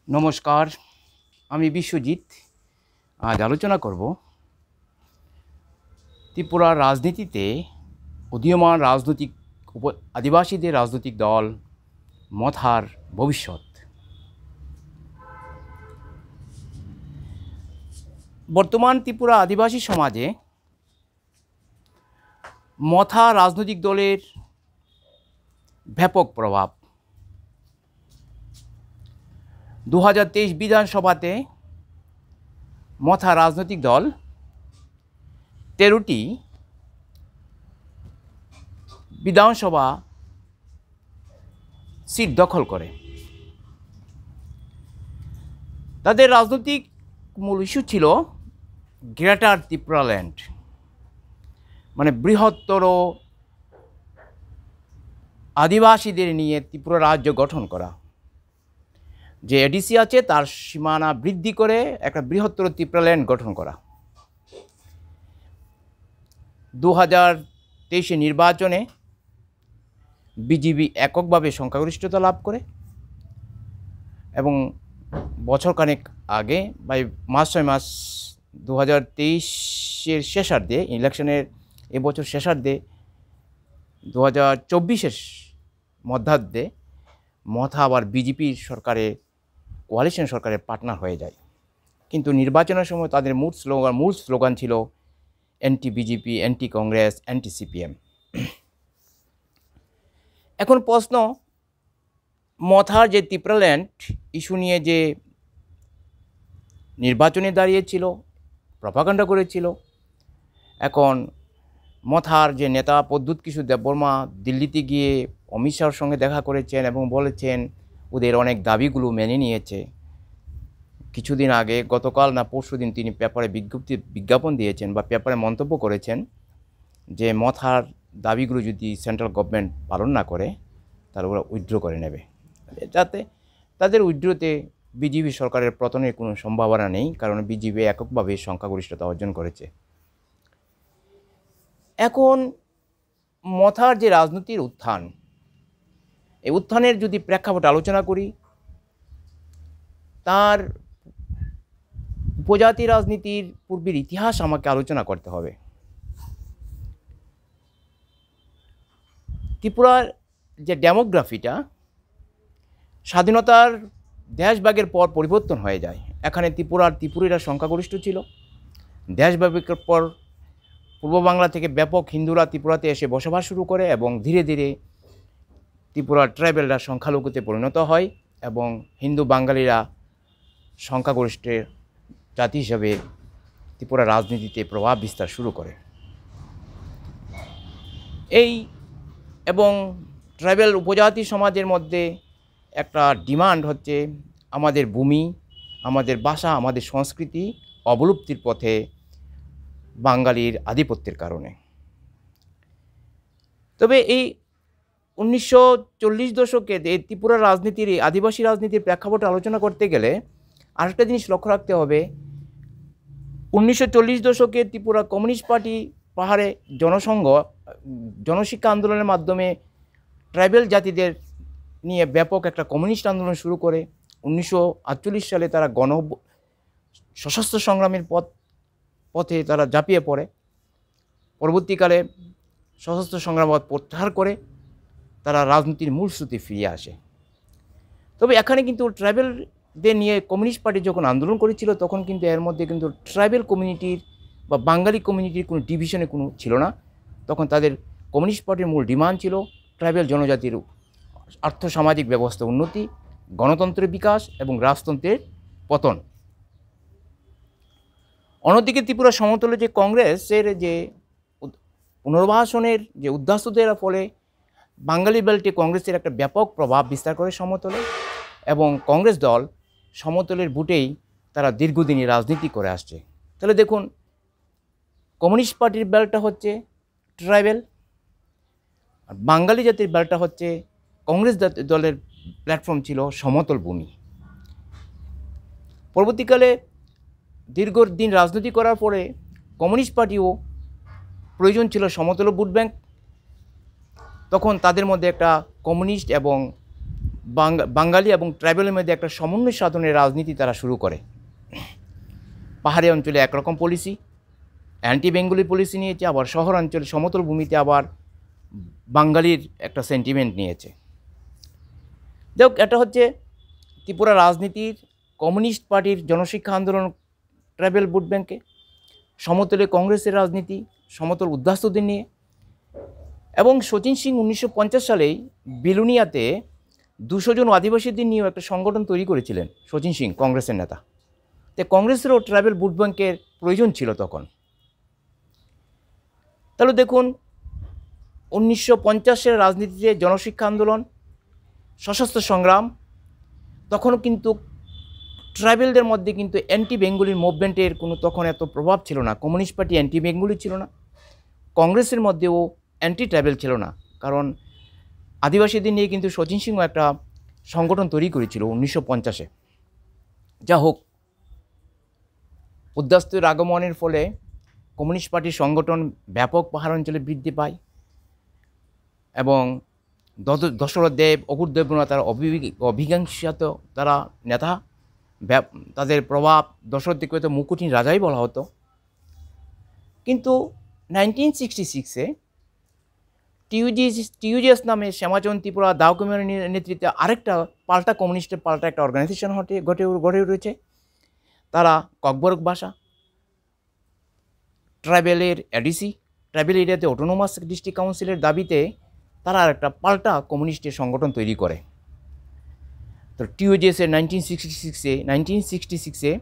নমস্কার, আমি বিশ্বজিৎ। আজ আলোচনা করব ত্রিপুরার রাজনীতিতে উদীয়মান আদিবাসীদের রাজনৈতিক দল মথার ভবিষ্যৎ। বর্তমান ত্রিপুরা আদিবাসী সমাজে মথা রাজনৈতিক দলের ব্যাপক প্রভাব। 2023 বিধানসভাতে মথা রাজনৈতিক দল 13টি বিধানসভা সিট দখল করে। তাদের রাজনৈতিক মূল ইস্যু ছিল গ্রেটার ত্রিপুরাল্যান্ড, মানে বৃহত্তর আদিবাসীদের নিয়ে ত্রিপুরা রাজ্য গঠন করা। যে এডিসি আছে তার সীমানা বৃদ্ধি করে একটা বৃহত্তর ত্রিপুরাল্যান্ড গঠন করা। 2023 নির্বাচনে বিজেপি এককভাবে সংখ্যাগরিষ্ঠতা লাভ করে এবং বছরখানেক আগে বা মাস 6 মাস 2023 শেষার্ধে, ইলেকশনের এবছর শেষার্ধে 2024 মধ্যার্ধে মথা আবার বিজেপির সরকারে কোয়ালিশন সরকারের পার্টনার হয়ে যায়। কিন্তু নির্বাচনের সময় তাদের মূল স্লোগান ছিল anti BJP, anti Congress, anti CPM. এখন প্রশ্ন, মথার যে ত্রিপুরাল্যান্ড ইস্যু নিয়ে যে নির্বাচনে দাঁড়িয়েছিল, প্রপাগান্ডা করেছিল, এখন মথার যে নেতা প্রদ্যুৎ কিশোর দেববর্মা দিল্লিতে গিয়ে অমিত শাহর সঙ্গে দেখা করেছেন এবং বলেছেন ওদের অনেক দাবিগুলো মেনে নিয়েছে। কিছুদিন আগে, গতকাল না পরশুদিন, তিনি পেপারে বিজ্ঞাপন দিয়েছেন বা পেপারে মন্তব্য করেছেন যে মথার দাবিগুলো যদি সেন্ট্রাল গভর্নমেন্ট পালন না করে তাহলে ওরা উইথড্র করে নেবে, যাতে তাদের উইথড্রতে বিজেপি সরকারের পতনের কোনো সম্ভাবনা নেই, কারণ বিজেপি এককভাবে সংখ্যাগরিষ্ঠতা অর্জন করেছে। এখন মথার যে রাজনীতির উত্থান, এই উত্থানের যদি প্রেক্ষাপট আলোচনা করি, তার উপজাতি রাজনীতির পূর্বের ইতিহাস আমাকে আলোচনা করতে হবে। ত্রিপুরার যে ডেমোগ্রাফিটা স্বাধীনতার দেশভাগের পর পরিবর্তন হয়ে যায়। এখানে ত্রিপুরীরা সংখ্যাগরিষ্ঠ ছিল। দেশভাগের পর পূর্ব বাংলা থেকে ব্যাপক হিন্দুরা ত্রিপুরাতে এসে বসবাস শুরু করে এবং ধীরে ধীরে ত্রিপুরার ট্রাইবেলরা সংখ্যালঘুতে পরিণত হয় এবং হিন্দু বাঙালিরা সংখ্যাগরিষ্ঠের জাতি হিসাবে ত্রিপুরা রাজনীতিতে প্রভাব বিস্তার শুরু করে। এবং ট্রাইবেল উপজাতি সমাজের মধ্যে একটা ডিমান্ড হচ্ছে আমাদের ভূমি, আমাদের ভাষা, আমাদের সংস্কৃতি অবলুপ্তির পথে বাঙালির আধিপত্যের কারণে। তবে এই 1940 দশকে এই ত্রিপুরা রাজনীতির, এই আদিবাসী রাজনীতির প্রেক্ষাপট আলোচনা করতে গেলে আরেকটা জিনিস লক্ষ্য রাখতে হবে। 1940 দশকে ত্রিপুরা কমিউনিস্ট পার্টি পাহাড়ে জনশিক্ষা আন্দোলনের মাধ্যমে ট্রাইবেল জাতিদের নিয়ে ব্যাপক একটা কমিউনিস্ট আন্দোলন শুরু করে। 1948 সালে তারা সশস্ত্র সংগ্রামের পথে তারা ঝাঁপিয়ে পড়ে। পরবর্তীকালে সশস্ত্র সংগ্রাম প্রত্যাহার করে তারা রাজনীতির মূল স্রোতে ফিরে আসে। তবে এখানে কিন্তু ট্রাইবেলদের নিয়ে কমিউনিস্ট পার্টি যখন আন্দোলন করেছিল তখন কিন্তু এর মধ্যে কিন্তু ট্রাইবেল কমিউনিটির বা বাঙালি কমিউনিটির কোনো ডিভিশনে কোনো ছিল না। তখন তাদের কমিউনিস্ট পার্টির মূল ডিমান্ড ছিল ট্রাইবেল জনজাতির আর্থসামাজিক ব্যবস্থা উন্নতি, গণতন্ত্রের বিকাশ এবং রাজতন্ত্রের পতন। অন্যদিকে ত্রিপুরা সমতলে যে কংগ্রেসের যে পুনর্বাসনের যে উদ্যাস্তদের ফলে বাঙালি বেল্টে কংগ্রেসের একটা ব্যাপক প্রভাব বিস্তার করে সমতলে, এবং কংগ্রেস দল সমতলের বুটেই তারা দীর্ঘদিনই রাজনীতি করে আসছে। তাহলে দেখুন, কমিউনিস্ট পার্টির বেলটা হচ্ছে ট্রাইবেল, আর বাঙালি জাতির বেলটা হচ্ছে কংগ্রেস দলের প্ল্যাটফর্ম ছিল সমতল ভূমি। পরবর্তীকালে দীর্ঘদিন রাজনীতি করার পরে কমিউনিস্ট পার্টিও প্রয়োজন ছিল সমতল ভোট ব্যাংক। তখন তাদের মধ্যে একটা কমিউনিস্ট এবং বাঙালি এবং ট্রাইবেলের মধ্যে একটা সমন্বয় সাধনের রাজনীতি তারা শুরু করে। পাহাড়ি অঞ্চলে একরকম পলিসি, অ্যান্টি বেঙ্গলি পলিসি নিয়েছে, আবার শহর অঞ্চলে সমতল ভূমিতে আবার বাঙালির একটা সেন্টিমেন্ট নিয়েছে। যাই হোক, এটা হচ্ছে ত্রিপুরা রাজনীতির কমিউনিস্ট পার্টির জনশিক্ষা আন্দোলন, ট্রাইবেল ভোট ব্যাংকে, সমতলে কংগ্রেসের রাজনীতি, সমতল উদ্বাস্তুদের নিয়ে। এবং শচীন সিং 1950 সালেই বিলুনিয়াতে 200 জন আদিবাসীদের নিয়েও একটা সংগঠন তৈরি করেছিলেন শচীন সিং, কংগ্রেসের নেতা। তো কংগ্রেসেরও ট্রাইবেল ভোট ব্যাংকের প্রয়োজন ছিল তখন। তাহলে দেখুন, 1950-এর রাজনীতিতে জনশিক্ষা আন্দোলন, সশস্ত্র সংগ্রাম, তখনও কিন্তু ট্রাইবেলদের মধ্যে কিন্তু অ্যান্টি বেঙ্গলির মুভমেন্টের কোনো তখন এত প্রভাব ছিল না। কমিউনিস্ট পার্টি অ্যান্টি বেঙ্গলি ছিল না, কংগ্রেসের মধ্যেও অ্যান্টি ট্রাইবেল ছিল না, কারণ আদিবাসীদের নিয়ে কিন্তু শচীন সিংও একটা সংগঠন তৈরি করেছিল 1950-এ। যা হোক, উদ্বাস্তুর আগমনের ফলে কমিউনিস্ট পার্টির সংগঠন ব্যাপক পাহাড় অঞ্চলে বৃদ্ধি পায় এবং দশরথ দেব, অকুর দেবনাথ তারা অভিজ্ঞাত তারা নেতা, তাদের প্রভাব, দশরথ দেবকে তো মুকুটহীন রাজাই বলা হতো। কিন্তু 1966-এ টিউজিএস নামে শ্যামাচরণ ত্রিপুরা দাও কমিউনিটির নেতৃত্বে আরেকটা কমিউনিস্টের পাল্টা একটা অর্গানাইজেশন গড়ে উঠেছে। তারা ককবরক ভাষা, ট্রাইবেলের এডিসি, ট্রাইবেল এরিয়াতে অটোনোমাস ডিস্ট্রিক্ট কাউন্সিলের দাবিতে তারা একটা পাল্টা কমিউনিস্টের সংগঠন তৈরি করে। তো টিউজিএসের 1966-এ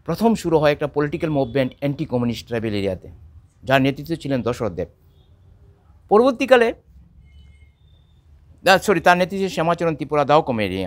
প্রথম শুরু হয় একটা political movement anti communist tribal এরিয়াতে, যার নেতৃত্বে ছিলেন দশরথ দেব। পরবর্তীকালে তার নেতৃত্বে শ্যামাচরণ ত্রিপুরা দাও কমিউনিটি।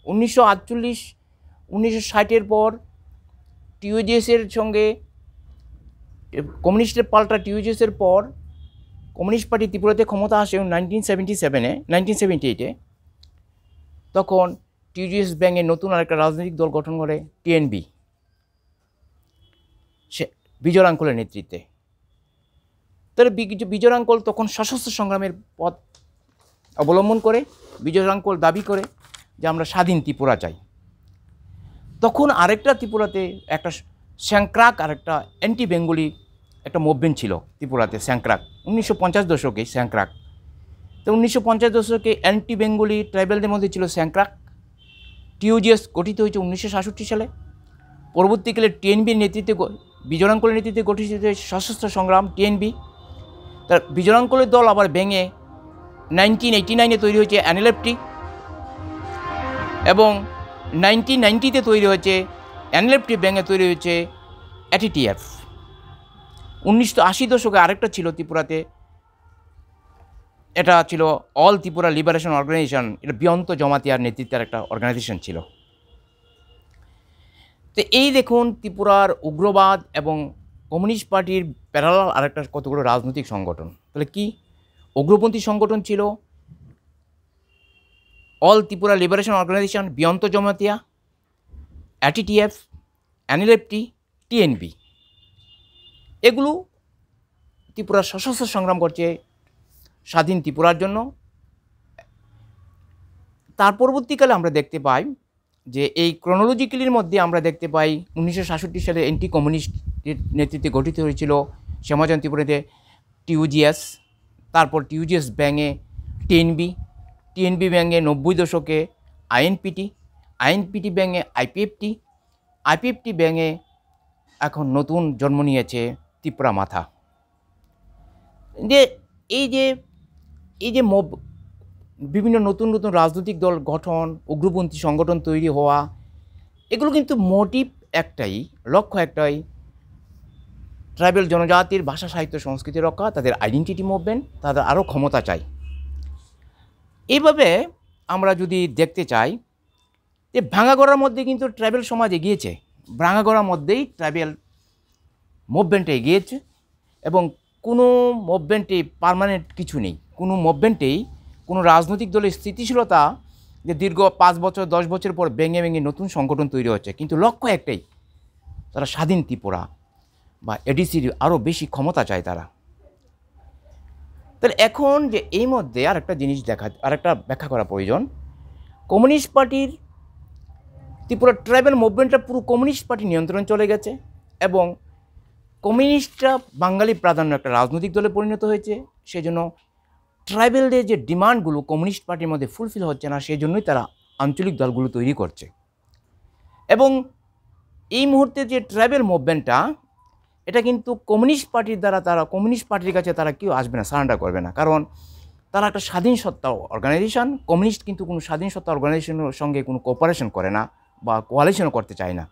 1960-এর পর টিউজিএসের সঙ্গে কমিউনিস্টের পাল্টা টিউজিএসের পর কমিউনিস্ট পার্টি ত্রিপুরাতে ক্ষমতা আসে 1978-এ। তখন টিউজিএস ব্যাংকে নতুন আরেকটা রাজনৈতিক দল গঠন করে টিএনবি, সে বিজয়রাঙ্কলের নেতৃত্বে। তাহলে বিজয়রাঙ্কল তখন সশস্ত্র সংগ্রামের পথ অবলম্বন করে। বিজয়রাঙ্কল দাবি করে যে আমরা স্বাধীন ত্রিপুরা চাই। তখন আরেকটা ত্রিপুরাতে একটা স্যাংক্রাক, আরেকটা অ্যান্টি বেঙ্গলি একটা মুভমেন্ট ছিল ত্রিপুরাতে, স্যাংক্রাক। 1950 দশকে স্যাংক্রাক। তো 1950 দশকে অ্যান্টি বেঙ্গলি ট্রাইবেলদের মধ্যে ছিল স্যাংক্রাক। টিউজিএস গঠিত হয়েছে 1966 সালে। পরবর্তীকালে টিএনবির নেতৃত্বে, বিজয়রাঙ্কলের নেতৃত্বে গঠিত হয়েছে সশস্ত্র সংগ্রাম টিএনবি। তার বিজয়রাঙ্কলের দল আবার ভেঙে 1989-এ তৈরি হয়েছে এনএলএফটি এবং 1990-তে তৈরি হয়েছে এনএলএফটি ভেঙে তৈরি হয়েছে এটিটিএফ। 1980 দশকে আরেকটা ছিল ত্রিপুরাতে, এটা ছিল অল ত্রিপুরা লিবারেশন অর্গানাইজেশন। এটা বিয়ন্ত জমাতিয়ার নেতৃত্বের একটা অর্গানাইজেশন ছিল। তো এই দেখুন, ত্রিপুরার উগ্রবাদ এবং কমিউনিস্ট পার্টির প্যারালাল আরেকটা কতগুলো রাজনৈতিক সংগঠন। তাহলে কি উগ্রপন্থী সংগঠন ছিল all Tripura liberation organisation, Biyanta Jamatia, ATTF, NLFT, TNV. এগুলো ত্রিপুরার সশস্ত্র সংগ্রাম করছে স্বাধীন ত্রিপুরার জন্য। তার পরবর্তীকালে আমরা দেখতে পাই যে এই ক্রোনোলজিক্যালির মধ্যে আমরা দেখতে পাই 1966 সালে অ্যান্টি কমিউনিস্টের নেতৃত্বে গঠিত হয়েছিল শ্যামাচরণ ত্রিপুরাতে টিউজিএস, তারপর টিউজিএস ব্যাঙে টিএনবি ব্যাঙে 90 দশকে আইএনপিটি ব্যাঙে আইপিএফটি ব্যাঙে এখন নতুন জন্ম নিয়েছে ত্রিপুরা মাথা। যে এই যে বিভিন্ন নতুন নতুন রাজনৈতিক দল গঠন, উগ্রপন্থী সংগঠন তৈরি হওয়া, এগুলো কিন্তু মোটিভ একটাই, লক্ষ্য একটাই, ট্রাইবেল জনজাতির ভাষা, সাহিত্য, সংস্কৃতি রক্ষা, তাদের আইডেন্টিটি মুভমেন্ট, তাদের আরও ক্ষমতা চাই। এইভাবে আমরা যদি দেখতে চাই যে ভাঙাগড়ার মধ্যে কিন্তু ট্রাইবেল সমাজ এগিয়েছে, ভাঙাগড়ার মধ্যেই ট্রাইবেল মুভমেন্টে এগিয়েছে এবং কোনো মুভমেন্টে পার্মানেন্ট কিছু নেই। কোনো মুভমেন্টেই কোনো রাজনৈতিক দলের স্থিতিশীলতা যে দীর্ঘ 5 বছর 10 বছর পর ভেঙে নতুন সংগঠন তৈরি হচ্ছে, কিন্তু লক্ষ্য একটাই, তারা স্বাধীন ত্রিপুরা বা এডিসির আরও বেশি ক্ষমতা চায় তারা। তাহলে এখন যে এই মধ্যে আরেকটা জিনিস আরেকটা ব্যাখ্যা করা প্রয়োজন। কমিউনিস্ট পার্টির ত্রিপুরা ট্রাইবাল মুভমেন্টটা পুরো কমিউনিস্ট পার্টি নিয়ন্ত্রণ চলে গেছে এবং কমিউনিস্টরা বাঙালি প্রাধান্য একটা রাজনৈতিক দলে পরিণত হয়েছে। সেজন্য ট্রাইবেলদের যে ডিমান্ডগুলো কমিউনিস্ট পার্টির মধ্যে ফুলফিল হচ্ছে না, সেই জন্যই তারা আঞ্চলিক দলগুলো তৈরি করছে। এবং এই মুহূর্তে যে ট্রাইবেল মুভমেন্টটা, এটা কিন্তু কমিউনিস্ট পার্টির দ্বারা কমিউনিস্ট পার্টির কাছে তারা কেউ আসবে না, সারেন্ডার করবে না, কারণ তারা একটা স্বাধীন সত্তা অর্গানাইজেশন। কমিউনিস্ট কিন্তু কোনো স্বাধীন সত্তা অর্গানাইজেশনের সঙ্গে কোনো কোঅপারেশন করে না বা কোয়ালিশনও করতে চায় না।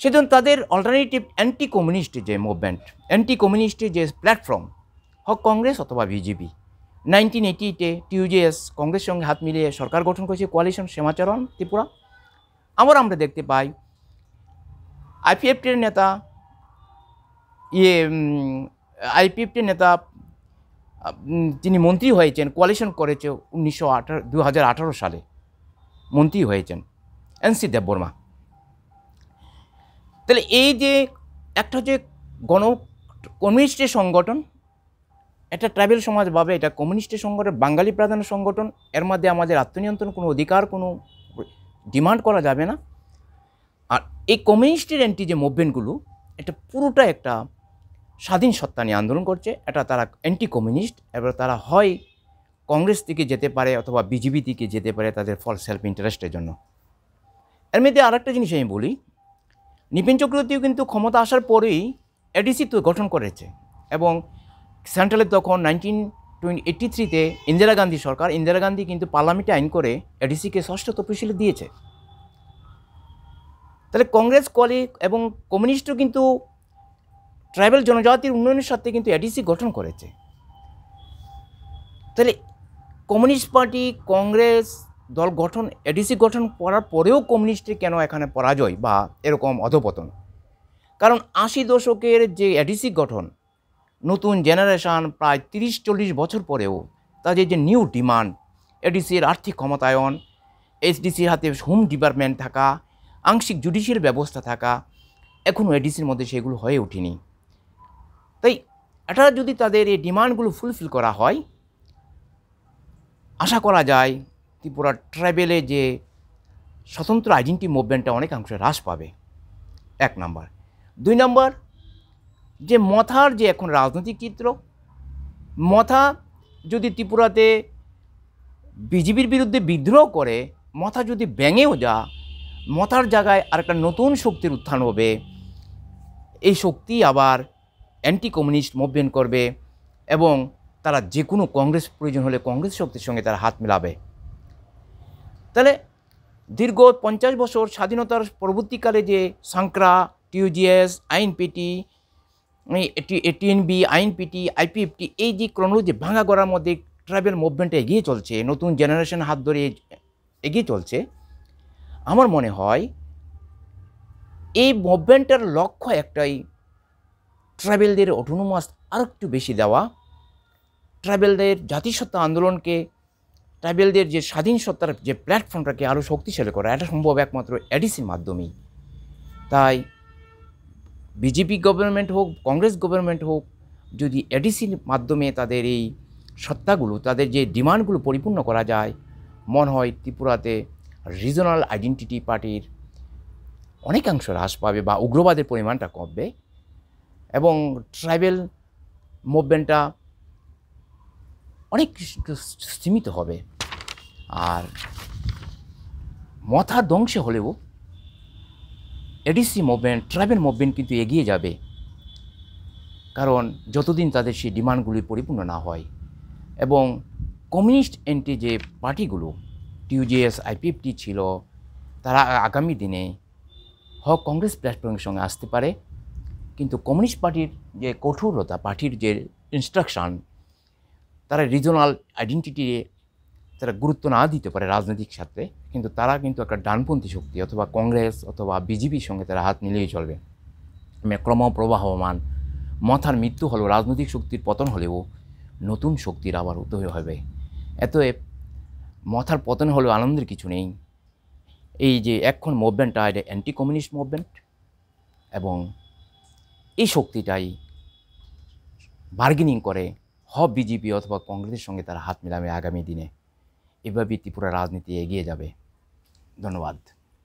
সেজন্য তাদের অল্টারনেটিভ অ্যান্টি কমিউনিস্ট যে মুভমেন্ট, অ্যান্টি কমিউনিস্টের যে প্ল্যাটফর্ম, হোক কংগ্রেস অথবা বিজেপি। 1988-এ টিউজেএস কংগ্রেসের সঙ্গে হাত মিলিয়ে সরকার গঠন করেছে, কোয়ালিশন শ্যামাচরণ ত্রিপুরা। আবার আমরা দেখতে পাই আইপিএফটির নেতা আইপিএফটির নেতা তিনি মন্ত্রী হয়েছেন, কোয়ালিশন করেছে 2018 সালে মন্ত্রী হয়েছেন এনসি দেববর্মা। তাহলে এই যে একটা হচ্ছে কমিউনিস্টের সংগঠন, একটা ট্রাইবেল সমাজ ভাবে এটা কমিউনিস্টের সংগঠন, বাঙালি প্রাধান্য সংগঠন, এর মধ্যে আমাদের আত্মনিয়ন্ত্রণ কোনো অধিকার কোনো ডিমান্ড করা যাবে না। আর এই কমিউনিস্টের অ্যান্টি যে মুভমেন্টগুলো, এটা পুরোটা একটা স্বাধীন সত্তা নিয়ে আন্দোলন করছে। এটা তারা অ্যান্টি কমিউনিস্ট, এবার তারা হয় কংগ্রেস থেকে যেতে পারে অথবা বিজেপি থেকে যেতে পারে তাদের ফল সেলফ ইন্টারেস্টের জন্য। এর মধ্যে আরেকটা জিনিস আমি বলি, নৃপেন চক্রবর্তীও কিন্তু ক্ষমতা আসার পরেই এডিসি তো গঠন করেছে এবং সেন্ট্রালে তখন 1983-তে ইন্দিরা গান্ধী সরকার, ইন্দিরা গান্ধী কিন্তু পার্লামেন্টে আইন করে এডিসিকে ষষ্ঠ তফসিলে দিয়েছে। তাহলে কংগ্রেস এবং কমিউনিস্টও কিন্তু ট্রাইবাল জনজাতির উন্নয়নের সাথে কিন্তু এডিসি গঠন করেছে। তাহলে কমিউনিস্ট পার্টি, কংগ্রেস দল গঠন, এডিসি গঠন করার পরেও কমিউনিস্টের কেন এখানে পরাজয় বা এরকম অধপতন? কারণ 80 দশকের যে এডিসি গঠন, নতুন জেনারেশন প্রায় 30-40 বছর পরেও তাদের যে নিউ ডিমান্ড, এডিসির আর্থিক ক্ষমতায়ন, এইচডিসির হাতে হোম ডিপার্টমেন্ট থাকা, আংশিক জুডিশিয়াল ব্যবস্থা থাকা, এখনও এডিসির মধ্যে সেগুলো হয়ে ওঠেনি। তাই এটা যদি তাদের এই ডিমান্ডগুলো ফুলফিল করা হয়, আশা করা যায় ত্রিপুরা ট্রাইবেলে যে স্বতন্ত্র আইডেন্টি মুভমেন্টটা অনেকাংশে হ্রাস পাবে, 1 নম্বর। 2 নম্বর, যে মথার যে এখন রাজনৈতিক চিত্র, মথা যদি ত্রিপুরাতে বিজেপির বিরুদ্ধে বিদ্রোহ করে, মথা যদি ভেঙেও যা, মথার জায়গায় আরেকটা নতুন শক্তির উত্থান হবে। এই শক্তি আবার অ্যান্টি কমিউনিস্ট মুভমেন্ট করবে এবং তারা যে কোনো কংগ্রেস প্রয়োজন হলে কংগ্রেস শক্তির সঙ্গে তারা হাত মেলাবে। তাহলে দীর্ঘ 50 বছর স্বাধীনতার পরবর্তীকালে যে সাংকরা, টিউজিএস, আইএনপিটি, টিএনবি, আইএনপিটি, আইপিএফটি, এই যে ক্রনোলজি ভাঙা গড়ার মধ্যে ট্রাইবেল মুভমেন্টে এগিয়ে চলছে, নতুন জেনারেশন হাত ধরে এগিয়ে চলছে। আমার মনে হয় এই মুভমেন্টের লক্ষ্য একটাই, ট্রাইবেলদের অটোনোমাস আর একটু বেশি দেওয়া, ট্রাইবেলদের জাতিসত্তা আন্দোলনকে, ট্রাইবেলদের যে স্বাধীন সত্তার যে প্ল্যাটফর্মটাকে আরও শক্তিশালী করা। এটা সম্ভব একমাত্র এডিসির মাধ্যমেই। তাই বিজেপি গভর্নমেন্ট হোক, কংগ্রেস গভর্নমেন্ট হোক, যদি এডিসির মাধ্যমে তাদের এই সত্তাগুলো, তাদের যে ডিমান্ডগুলো পরিপূর্ণ করা যায়, মনে হয় ত্রিপুরাতে রিজনাল আইডেন্টিটি পার্টির অনেকাংশ হ্রাস পাবে বা উগ্রবাদের পরিমাণটা কমবে এবং ট্রাইবেল মুভমেন্টটা অনেক সীমিত হবে। আর মথা ধ্বংসে হলেও এডিসি মুভমেন্ট, ট্রাইবেল মুভমেন্ট কিন্তু এগিয়ে যাবে, কারণ যতদিন তাদের সেই ডিমান্ডগুলি পরিপূর্ণ না হয়। এবং কমিউনিস্ট অ্যান্টি যে পার্টিগুলো টিউজিএস, আইপিএফটি ছিল, তারা আগামী দিনে হোক কংগ্রেস প্ল্যাটফর্মের সঙ্গে আসতে পারে, কিন্তু কমিউনিস্ট পার্টির যে কঠোরতা, পার্টির যে ইনস্ট্রাকশন, তারা রিজনাল আইডেন্টিটি তারা গুরুত্ব না দিতে পারে রাজনৈতিক ক্ষেত্রে, কিন্তু তারা কিন্তু একটা ডানপন্থী শক্তি অথবা কংগ্রেস অথবা বিজেপির সঙ্গে তারা হাত মিলিয়ে চলবে। ক্রমপ্রবাহমান মথার মৃত্যু হলেও, রাজনৈতিক শক্তির পতন হলেও নতুন শক্তির আবার উদয় হবে। এতএব মথার পতন হলেও আনন্দের কিছু নেই। এই যে এখন মুভমেন্টটা, এটা অ্যান্টি কমিউনিস্ট মুভমেন্ট এবং এই শক্তিটাই বার্গেনিং করে বিজেপি অথবা কংগ্রেসের সঙ্গে তারা হাত মেলাবে আগামী দিনে। এভাবেই ত্রিপুরা রাজনীতি এগিয়ে যাবে। ধন্যবাদ।